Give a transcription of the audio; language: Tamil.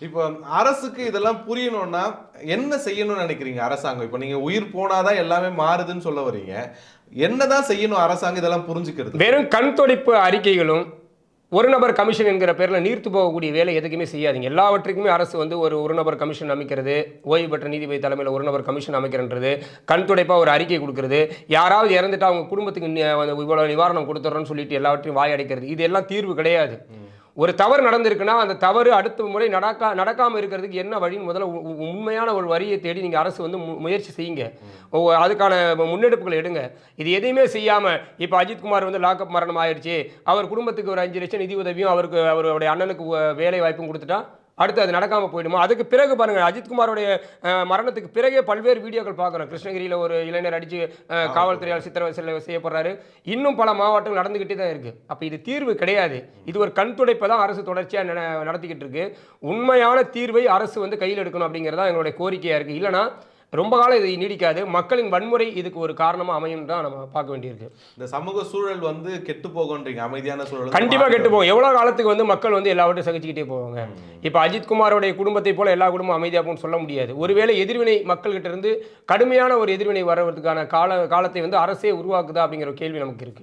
இப்போ அரசுக்கு இதெல்லாம் புரியணும்னா என்ன செய்யணும்னு நினைக்கிறீங்க அரசாங்கம்? இப்போ நீங்க உயிர் போனாதான் எல்லாமே மாறுதுன்னு சொல்ல வர்றீங்க. என்னதான் செய்யணும் அரசாங்கம் இதெல்லாம் புரிஞ்சுக்கிறது? வெறும் கண் துடைப்பு அறிக்கைகளும் ஒரு நபர் கமிஷன் என்கிற பேரில் நீர்த்து போகக்கூடிய வேலை எதுக்குமே செய்யாதீங்க. எல்லாவற்றுக்குமே அரசு வந்து ஒரு நபர் கமிஷன் அமைக்கிறது, ஓய்வு பெற்ற நீதிபதி தலைமையில் ஒரு நபர் கமிஷன் அமைக்கிறன்றது, கண் துடைப்பா ஒரு அறிக்கை கொடுக்கறது, யாராவது இறந்துட்டா அவங்க குடும்பத்துக்கு இவ்வளவு நிவாரணம் கொடுத்துட்றோன்னு சொல்லிட்டு எல்லாவற்றையும் வாய் அடைக்கிறது, இது எல்லாம் தீர்வு கிடையாது. ஒரு தவறு நடந்திருக்குன்னா அந்த தவறு அடுத்த முறை நடக்காமல் இருக்கிறதுக்கு என்ன வழின்னு முதல்ல உண்மையான ஒரு வரியை தேடி நீங்கள் அரசு வந்து முயற்சி செய்யுங்க. அதுக்கான முன்னெடுப்புகளை எடுங்க. இது எதையுமே செய்யாமல் இப்போ அஜித்குமார் வந்து லாக்அப் மரணம் ஆயிடுச்சு, அவர் குடும்பத்துக்கு ஒரு 5 லட்சம் நிதி உதவியும் அவருடைய அண்ணனுக்கு வேலை வாய்ப்பும் கொடுத்துட்டா அடுத்து அது நடக்காமல் போயிடுமா? அதுக்கு பிறகு பாருங்கள், அஜித்குமாரோடைய மரணத்துக்கு பிறகே பல்வேறு வீடியோக்கள் பார்க்குறோம். கிருஷ்ணகிரியில் ஒரு இளைஞர் அடித்து காவல்துறையால் சித்திரவதை செய்யப்படுறாரு. இன்னும் பல மாவட்டங்கள் நடந்துக்கிட்டே தான் இருக்குது. அப்போ இது தீர்வு கிடையாது. இது ஒரு கண் துடைப்பை தான் அரசு தொடர்ச்சியாக நடத்திக்கிட்டு இருக்கு. உண்மையான தீர்வை அரசு வந்து கையில் எடுக்கணும் அப்படிங்கிறதா எங்களுடைய கோரிக்கையாக இருக்குது. இல்லைனா ரொம்ப காலம் இது நீடிக்காது. மக்களின் வன்முறை இதுக்கு ஒரு காரணமாக அமையும் தான் நம்ம பார்க்க வேண்டியிருக்கு. இந்த சமூக சூழல் வந்து கெட்டு போகும்ன்றீங்க, அமைதியான சூழல் கண்டிப்பாக கெட்டு போகும். எவ்வளோ காலத்துக்கு வந்து மக்கள் வந்து எல்லாவற்றையும் சகிச்சுக்கிட்டே போவாங்க? இப்போ அஜித்குமாரோடைய குடும்பத்தை போல எல்லா குடும்பம் அமைதியாக போகும்னு சொல்ல முடியாது. ஒருவேளை எதிர்வினை மக்கள்கிட்ட இருந்து கடுமையான ஒரு எதிர்வினை வர்றதுக்கான காலத்தை வந்து அரசே உருவாக்குதா அப்படிங்கிற கேள்வி நமக்கு இருக்குது.